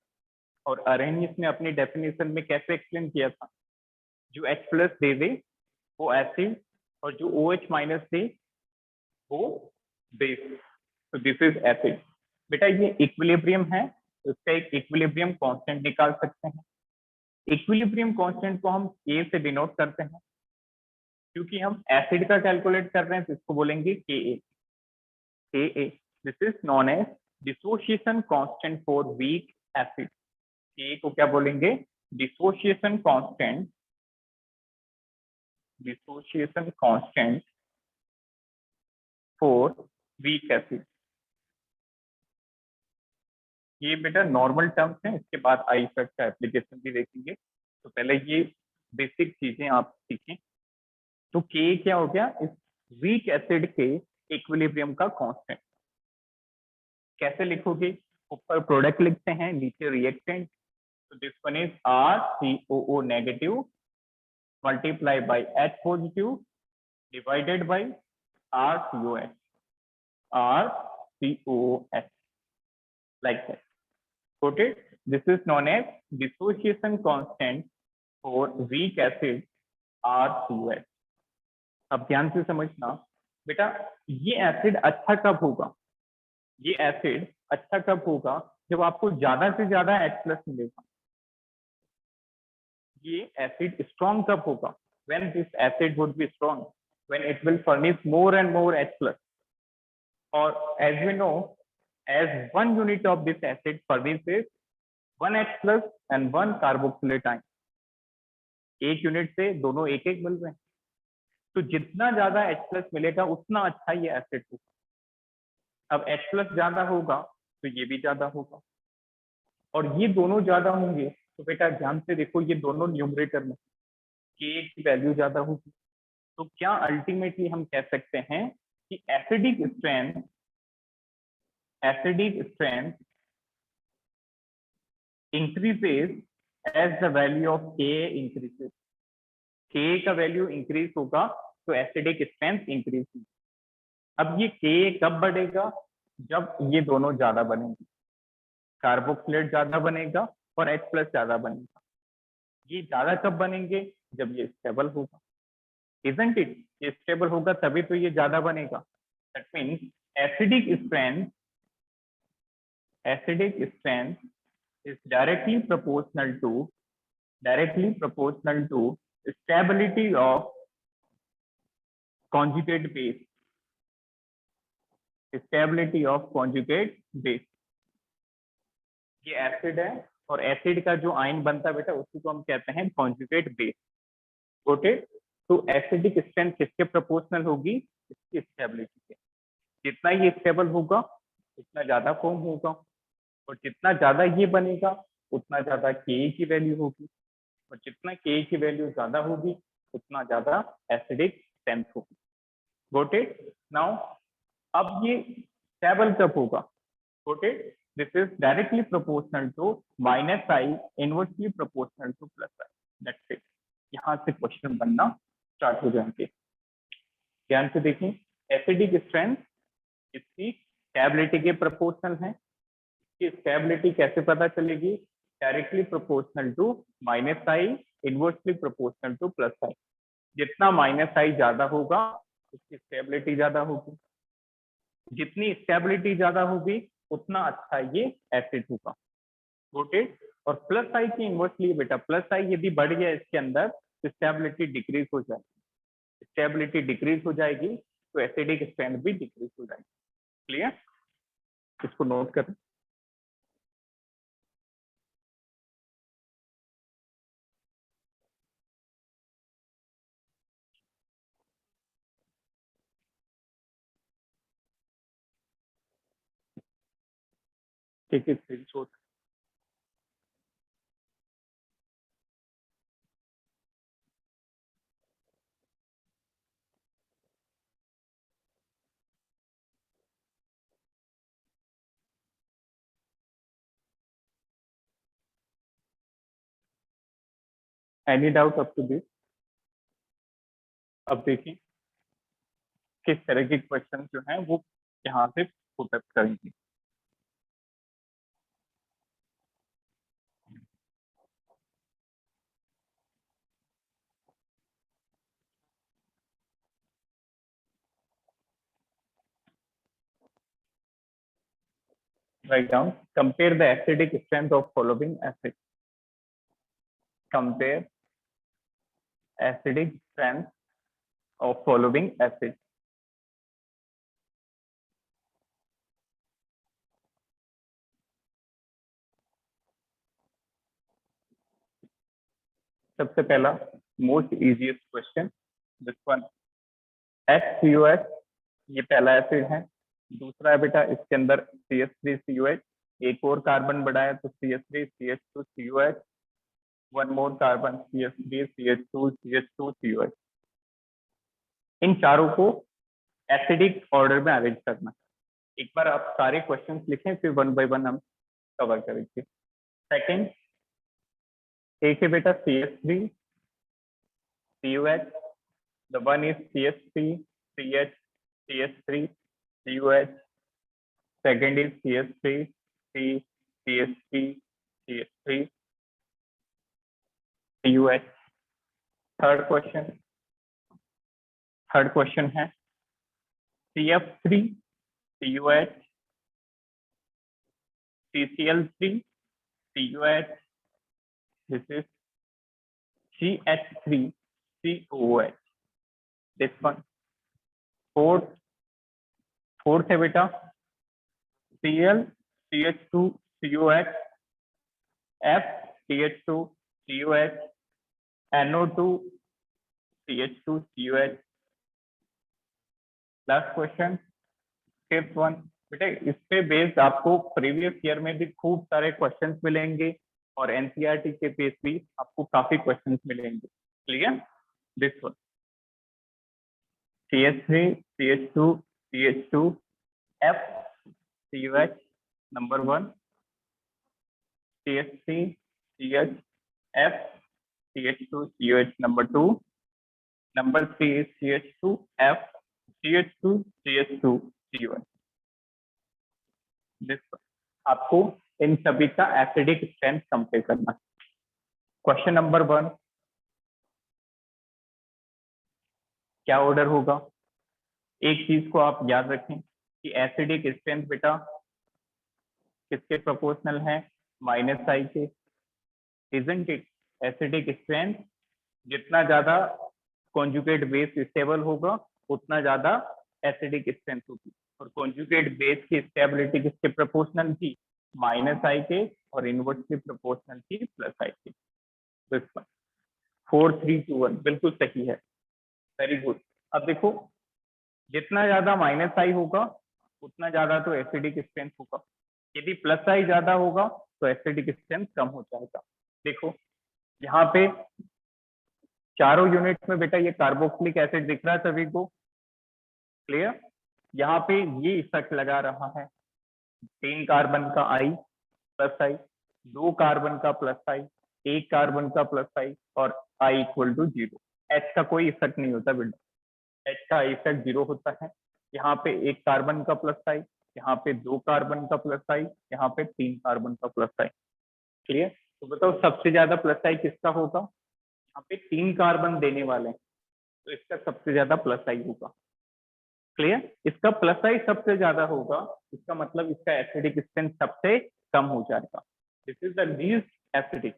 और अरेनियस ने अपनी डेफिनेशन में कैसे एक्सप्लेन किया था, जो H प्लस दे दे वो एसिड और जो OH माइनस दे वो बेस, तो दिस इज एसिड। बेटा ये इक्विलिब्रियम है, तो इसका एक इक्विलिब्रियम कांस्टेंट निकाल सकते हैं। इक्विलिब्रियम कांस्टेंट को हम K से डिनोट करते हैं, क्योंकि हम एसिड का कैलकुलेट कर रहे हैं तो इसको बोलेंगे Ka। This is known as dissociation constant for weak acid. Ka को क्या बोलेंगे, dissociation constant for weak acid. ये बेटा नॉर्मल टर्म्स हैं, इसके बाद आई इफेक्ट का एप्लीकेशन भी देखेंगे, तो पहले ये बेसिक चीजें आप सीखें। तो K क्या हो गया, इस वीक एसिड के इक्विलिब्रियम का कांस्टेंट। कैसे लिखोगे, ऊपर प्रोडक्ट लिखते हैं, नीचे रिएक्टेंट, तो this one is RCOO negative multiply by H positive divided by RCOH, like that. Got it? This is known as dissociation constant for weak acid RCOH. अब ध्यान से समझना बेटा, ये एसिड अच्छा कब होगा, ये एसिड अच्छा कब होगा जब आपको ज्यादा से ज्यादा H प्लस मिलेगा। ये एसिड स्ट्रॉन्ग कब होगा, when this acid would be strong, when it will furnish more and more H plus, or as we know, as one unit of this acid furnishes one H plus and one carboxylate ion, एक unit से दोनों एक एक मिल रहे हैं, तो जितना ज्यादा H प्लस मिलेगा उतना अच्छा ये एसिड होगा। अब H प्लस ज्यादा होगा तो ये भी ज्यादा होगा, और ये दोनों ज्यादा होंगे तो बेटा ध्यान से देखो ये दोनों न्यूमरेटर में K की वैल्यू ज्यादा होगी। तो क्या अल्टीमेटली हम कह सकते हैं कि acidic strength increases as the value of Ka increases। Ka का वैल्यू इंक्रीज होगा तो एसिडिक स्ट्रेंथ इंक्रीज होगी। अब ये Ka कब बढ़ेगा, जब ये दोनों ज्यादा बनेंगे, कार्बोक्सिलेट ज्यादा बनेगा और H प्लस ज्यादा बनेगा। ये ज्यादा कब बनेंगे? जब ये स्टेबल होगा, isn't it? ये स्टेबल होगा तभी तो ये ज्यादा बनेगा। That means acidic strength is directly proportional to stability of conjugate base, ये एसिड है और एसिड का जो आयन बनता है बेटा उसी को हम कहते हैं कॉन्जुगेट बेस। ओके, तो एसिडिक स्ट्रेंथ किसके प्रोपोर्शनल होगी? इसकी स्टेबिलिटी के। जितना ये स्टेबल होगा उतना ज्यादा फॉर्म होगा, और जितना ज्यादा ये बनेगा उतना ज्यादा के की वैल्यू होगी, और जितना के की वैल्यू ज्यादा होगी उतना ज्यादा एसिडिक स्ट्रेंथ होगी। Got it? नाउ अब ये स्टेबल कब होगा? Got it? This is directly proportional to -i inversely proportional to +i। That's it. यहाँ से क्वेश्चन बनना स्टार्ट हो जाएंगे। ध्यान से देखें, एसिडिक स्ट्रेंथ इसकी स्टेबिलिटी के प्रोपोर्शनल है। इसकी स्टेबिलिटी कैसे पता चलेगी? Directly proportional to -i inversely proportional to +i। जितना -i ज्यादा होगा उसकी स्टेबिलिटी ज्यादा होगी, जितनी स्टेबिलिटी ज्यादा होगी उतना अच्छा ये एसिड होगा। Got it? और +i की इनवर्सली बेटा +i यदि बढ़ गया इसके अंदर तो स्टेबिलिटी डिक्रीज हो जाएगी। स्टेबिलिटी डिक्रीज हो जाएगी तो एसिडिक स्ट्रेंथ भी डिक्रीज हो जाएगी। क्लियर? इसको नोट करें। ठीक है, screenshot. Any doubt up to this? अब देखिए किस तरह के क्वेश्चन जो हैं वो यहाँ से पुट अप करेंगे। Write down. Compare the acidic strength of following acid. Compare acidic strength of following acid. सबसे पहला most easiest question, this one. HCOH ये पहला एसिड है। दूसरा है बेटा इसके अंदर CH3COH, एक और कार्बन बढ़ा है तो CH3CH2COH, one more carbon CH3CH2CH2COH। इन चारों को एसिडिक ऑर्डर में अरेंज करना। एक बार आप सारे क्वेश्चंस लिखें फिर वन बाय वन हम कवर करेंगे। सेकंड, एक है बेटा CH3COH, the one is CH3CH CH3COH, second is CH3CCH3CH3COH। Third question है CF3COH CCl3COH, this is CH3COH, this one। Fourth है बेटा ClCH2COH FCH2COH NO2CH2COH। Last question, fifth one. बेटा इस पे बेस्ड आपको प्रीवियस ईयर में भी खूब सारे क्वेश्चंस मिलेंगे और एनसीईआरटी के बेस भी आपको काफी क्वेश्चंस मिलेंगे। Clear? This one CH3CH2CH2 FCOH number 1, CH3CH FCH2COH number 2, number 3 is CH2 FCH2CH2COH। आपको इन सभी का एसिडिक स्ट्रेंथ कंपेयर करना है। क्वेश्चन नंबर 1, क्या ऑर्डर होगा? एक चीज को आप याद रखें कि एसिडिक स्ट्रेंथ बेटा किसके प्रोपोर्शनल है? -I के, इजंट इट? एसिडिक स्ट्रेंथ जितना ज्यादा कॉन्जुगेट बेस स्टेबल होगा उतना ज्यादा एसिडिक स्ट्रेंथ होगी, और कॉन्जुगेट बेस की स्टेबिलिटी किसके प्रोपोर्शनल थी? -I के, और इनवर्सली प्रोपोर्शनल थी +I के। तो इसका 4 3 2 1 बिल्कुल सही है, वेरी गुड। अब देखो, जितना ज्यादा -I होगा उतना ज्यादा तो एसिडिक स्ट्रेंथ होगा, यदि +I ज्यादा होगा तो एसिडिक स्ट्रेंथ कम हो जाएगा। देखो यहाँ पे चारों यूनिट्स में बेटा ये कार्बोक्सिलिक एसिड दिख रहा है सभी को, क्लियर? यहाँ पे ये इफेक्ट लगा रहा है, 3 कार्बन का I +I, 2 कार्बन का +I, 1 कार्बन का +I, और I = 0। H का कोई इफेक्ट नहीं होता बेटा, H का इफेक्ट 0 होता है। यहाँ पे 1 कार्बन का +I, यहाँ पे 2 कार्बन का +I, यहाँ पे 3 कार्बन का +I, क्लियर? तो बताओ सबसे ज्यादा +I किसका होगा? यहाँ पे 3 कार्बन देने वाले हैं, तो इसका सबसे ज्यादा +I होगा, क्लियर? इसका +I सबसे ज्यादा होगा, इसका मतलब इसका एसिडिक स्ट्रेंथ सबसे कम हो जाएगा। This is the least acidic.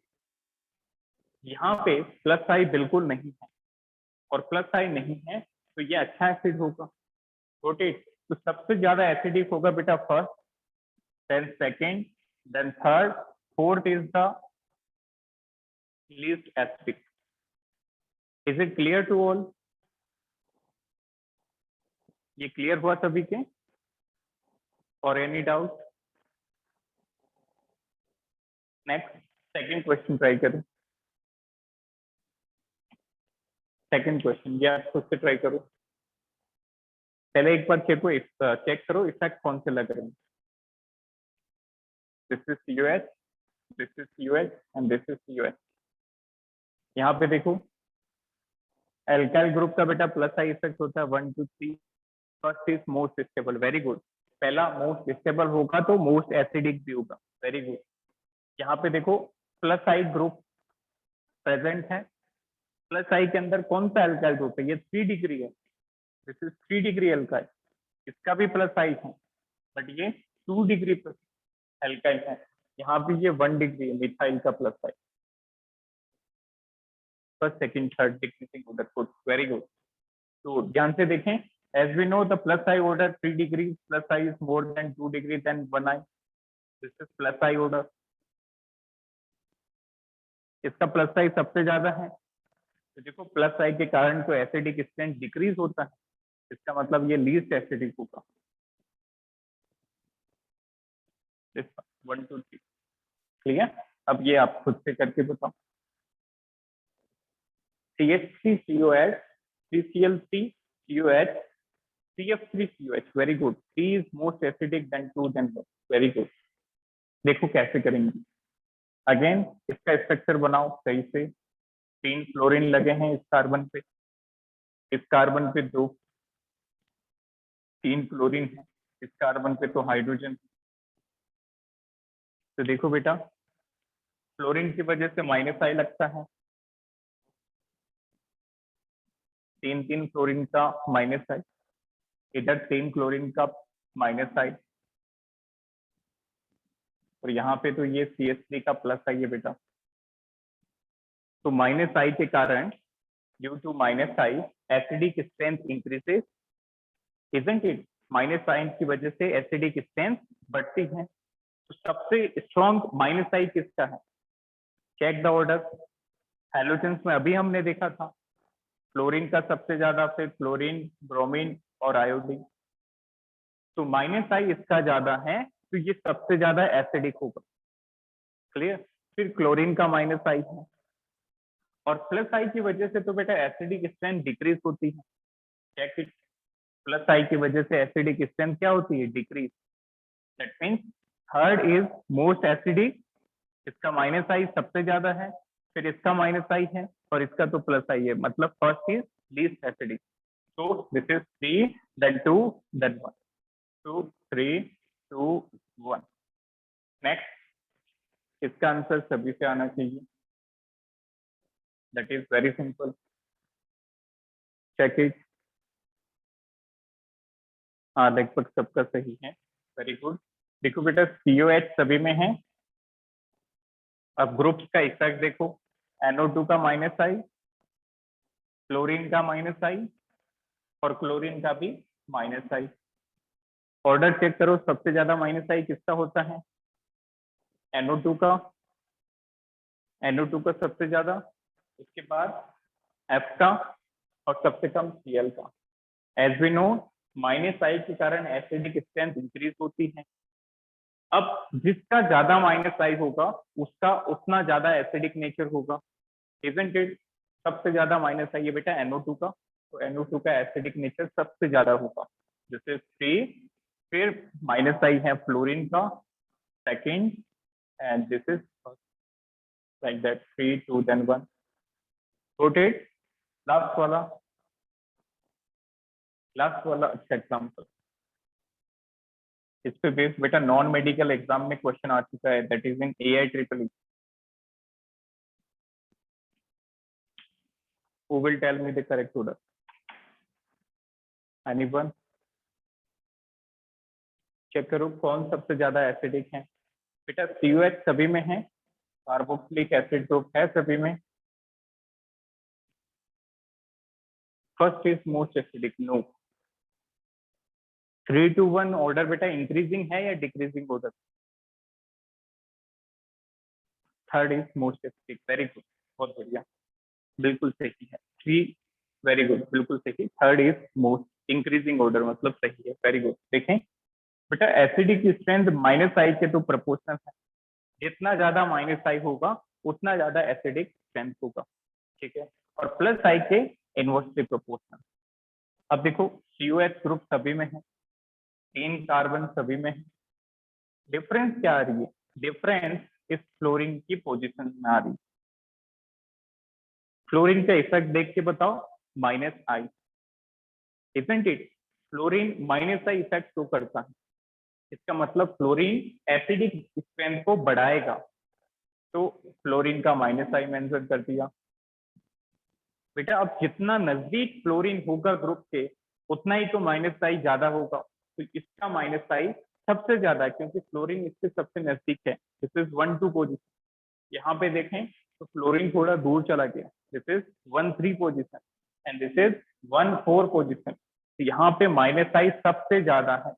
यहाँ पे +I बिल्कुल नहीं है, और +I नहीं है तो ये अच्छा एसिड होगा, रोटेट। तो सबसे ज्यादा एसिडिक होगा बेटा first, then second, then third, fourth is the least acidic. Is it clear to all? ये क्लियर हुआ सभी के, और any doubt? Next second question try करो। सेकंड क्वेश्चन ये आप खुद से ट्राई करो, पहले एक बार चेक करो इफेक्ट कौन से लग रहे हैं। This is COH, this is COH and this is COH। यहाँ पे देखो एल्काइल ग्रुप का बेटा +I इफेक्ट होता है 1 2 3। First is most stable, very good. पहला मोस्ट स्टेबल होगा तो मोस्ट एसिडिक भी होगा, वेरी गुड। यहाँ पे देखो +I ग्रुप प्रेजेंट है, +I के अंदर कौन सा एल्काइल ग्रुप है? ये 3 डिग्री है, दिस इज 3 डिग्री एल्काइल, इसका भी +I है, बट ये 2 डिग्री एल्काइल है। यहाँ पे ये 1 डिग्री है मिथाइल का +I। First second third decreasing order, good, very good. तो ध्यान से देखें, as we know the +I order 3 degrees, +I is more than 2 degree than 1I, this is +I order। इसका +I सबसे ज्यादा है, तो देखो +I के कारण तो एसिडिक स्ट्रेंथ डिक्रीज होता है, इसका मतलब ये लीस्ट एसिडिक होगा। 1 2 3 क्लियर? अब ये आप खुद से करके बताओ। CH3COH, CCl3 COH, CF3 COH, very good. 3 is most acidic than 2 then 1, very good. देखो कैसे करेंगे, अगेन इसका स्ट्रक्चर बनाओ सही से। 3 फ्लोरीन लगे हैं इस कार्बन पे, इस कार्बन पे 2, 3 क्लोरीन है, इस कार्बन पे तो हाइड्रोजन। तो देखो बेटा फ्लोरीन की वजह से -I लगता है, 3 फ्लोरीन का -I, इधर 3 क्लोरीन का -I, और यहाँ पे तो ये CH3 का +I है बेटा। तो -I के कारण, due to -I, acidic strength increases, isn't it? -I की वजह से एसिडिक स्ट्रेंथ बढ़ती है। तो सबसे स्ट्रॉन्ग -I किसका है? Check the order. हैलोजेंस में अभी हमने देखा था फ्लोरीन का सबसे ज्यादा, फिर फ्लोरीन, ब्रोमीन और आयोडीन। तो -I इसका ज्यादा है, तो ये सबसे ज्यादा एसिडिक होगा, क्लियर? फिर क्लोरीन का -I है, और +I की वजह से तो बेटा एसिडिक स्ट्रेंथ डिक्रीज होती है। चेक इट, +I की वजह से एसिडिक स्ट्रेंथ क्या होती है? Decrease. That means third is most acidic, इसका -I सबसे ज्यादा है, फिर इसका -I है, और इसका तो +I है, मतलब फर्स्ट इज लीस्ट एसिडिक। तो this is 3 then 2 then 1, 2 3 2 1। Next, इसका आंसर सभी से आना चाहिए। That is very simple. Check it. हाँ, लगभग सबका सही है. Very good. देखो बेटा, COH सभी में है. अब ग्रुप्स का इफेक्ट देखो. NO2 का -I, क्लोरीन का -I और क्लोरीन का भी -I. ऑर्डर चेक करो, सबसे ज्यादा -I किसका होता है? NO2 का. NO2 का सबसे ज्यादा, उसके बाद F का और सबसे कम Cl का. एज वी नो, -I के कारण एसिडिक स्ट्रेंथ इंक्रीज होती है. अब जिसका ज्यादा -I होगा उसका उतना ज्यादा एसिडिक नेचर होगा. Isn't it? सबसे ज्यादा -I है बेटा NO2 का, तो NO2 का एसिडिक नेचर सबसे ज्यादा होगा. जैसे 3, फिर -I है फ्लोरीन का, second, and this is like that, 3, 2, then 1. Rotate. Last वाला अच्छा एग्जाम्पल. इस पे बेस बेटा नॉन मेडिकल एग्जाम में क्वेश्चन आ चुका है. That is in AI-EEE. Who will tell me the correct order? Anyone? Check करो कौन सबसे ज्यादा एसिडिक है. बेटा COH सभी में है. कार्बोक्सिलिक एसिड ग्रुप है सभी में. First is most acidic. No. 3 to 1 order बेटा इंक्रीजिंग है या decreasing order? Third is most acidic. Very good, बहुत बढ़िया, बिल्कुल सही है. 3, वेरी गुड, बिल्कुल सही. Third is most increasing order, मतलब सही है. Very good. देखें बेटा, एसिडिक स्ट्रेंथ -I के तो प्रोपोर्शनल है. जितना ज्यादा -I होगा उतना ज्यादा एसिडिक स्ट्रेंथ होगा. ठीक है. और +I के इनवर्सली प्रोपोर्शनल. अब देखो, COH ग्रुप सभी में है, 3 कार्बन सभी में है. डिफरेंस क्या आ रही है? डिफरेंस इस फ्लोरीन की पोजीशन में आ रही है. फ्लोरीन का इफेक्ट देख के बताओ. -I. Isn't it? Fluorine -I effect show करता है. इसका मतलब फ्लोरीन एसिडिक स्ट्रेंथ को बढ़ाएगा. तो फ्लोरीन का -I मेंशन कर दिया. बेटा अब जितना नजदीक फ्लोरीन होगा ग्रुप के, उतना ही तो -I ज्यादा होगा. तो इसका -I सबसे ज्यादा है क्योंकि फ्लोरीन इसके सबसे नजदीक है. This is 1, 2 position. यहाँ पे देखें तो फ्लोरीन थोड़ा दूर चला गया. This is 1, 3 position and this is 1, 4 position. तो यहाँ पे -I सबसे ज्यादा है.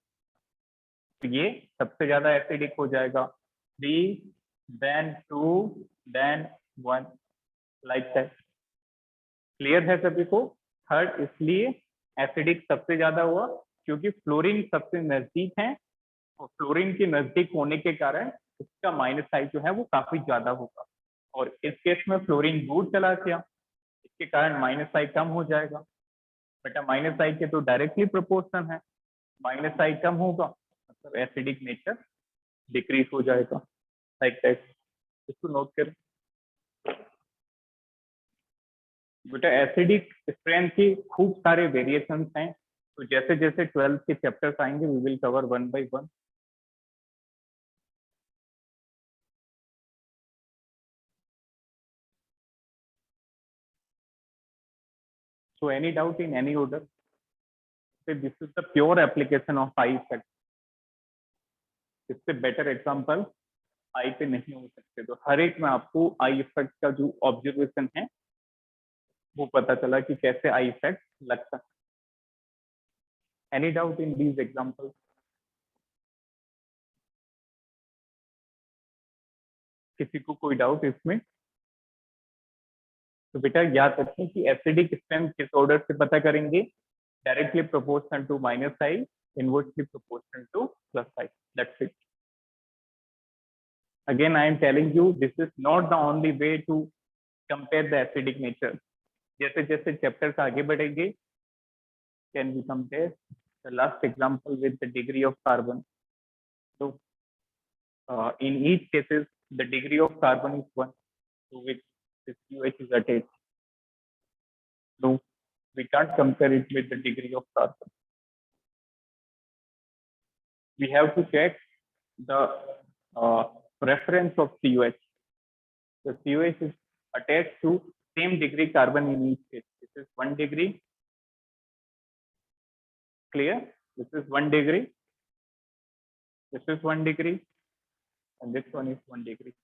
तो ये सबसे ज्यादा एसिडिक हो जाएगा. 3, then 2, then 1, like that. Clear है सभी को? थर्ड इसलिए एसिडिक सबसे ज्यादा हुआ क्योंकि फ्लोरीन सबसे नजदीक है और फ्लोरीन के नजदीक होने के कारण इसका -I जो है वो काफी ज्यादा होगा. और इस केस में फ्लोरीन दूर चला गया, इसके कारण -I कम हो जाएगा. बेटा -I के तो डायरेक्टली प्रोपोर्शनल है. -I कम होगा मतलब एसिडिक नेचर डिक्रीज हो जाएगा. Like that. इसको नोट करें. बेटा एसिडिक स्ट्रेंथ की खूब सारे वेरिएशंस हैं. तो जैसे जैसे 12th के चैप्टर्स आएंगे we will cover 1 by 1. So any doubt in any order? So this is the pure application of I effect. इससे बेटर एग्जांपल आई पे नहीं हो सकते. तो हर एक में आपको आई इफेक्ट का जो ऑब्जर्वेशन है वो पता चला कि कैसे आई इफेक्ट लगता है. Any doubt in these examples? किसी को कोई डाउट इसमें? तो बेटा याद रखें कि एसिडिक स्ट्रेंथ किस ऑर्डर से पता करेंगे? Directly proportional to -I, inversely proportional to +I. That's it. Again, I am telling you this is not the only way to compare the acidic nature. जैसे जैसे चैप्टर्स आगे बढ़ेंगे, can we compare the last example with the degree of carbon? So in each cases the degree of carbon is 1 to which this QH is attached. No, we can't compare it with the degree of carbon. We have to check the reference of COH. The COH is attached to same degree carbon in each case. This is 1 degree. Clear? This is 1 degree. This is 1 degree. And this one is 1 degree.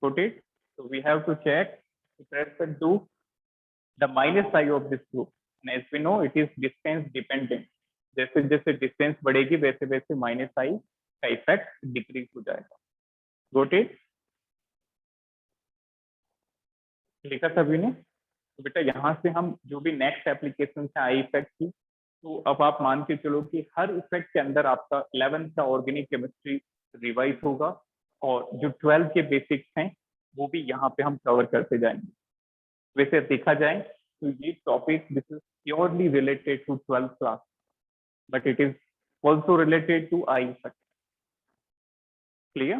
Got it? So we have to check with respect to the minus I of this group. And as we know, it is distance dependent. जैसे जैसे distance बढ़ेगी वैसे वैसे minus I का effect decrease हो जाएगा. Got it? लिखा सभी ने? तो बेटा यहाँ से हम जो भी नेक्स्ट एप्लीकेशन है आई इफेक्ट की, तो अब आप मान के चलो कि हर इफेक्ट के अंदर आपका 11th का ऑर्गेनिक केमिस्ट्री रिवाइज होगा और जो 12 के बेसिक्स हैं वो भी यहाँ पे हम कवर करते जाएंगे. वैसे देखा जाए तो ये topic this is purely related to 12th class, but it is also related to eye effect. Clear?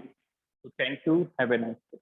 So thank you. Have a nice day.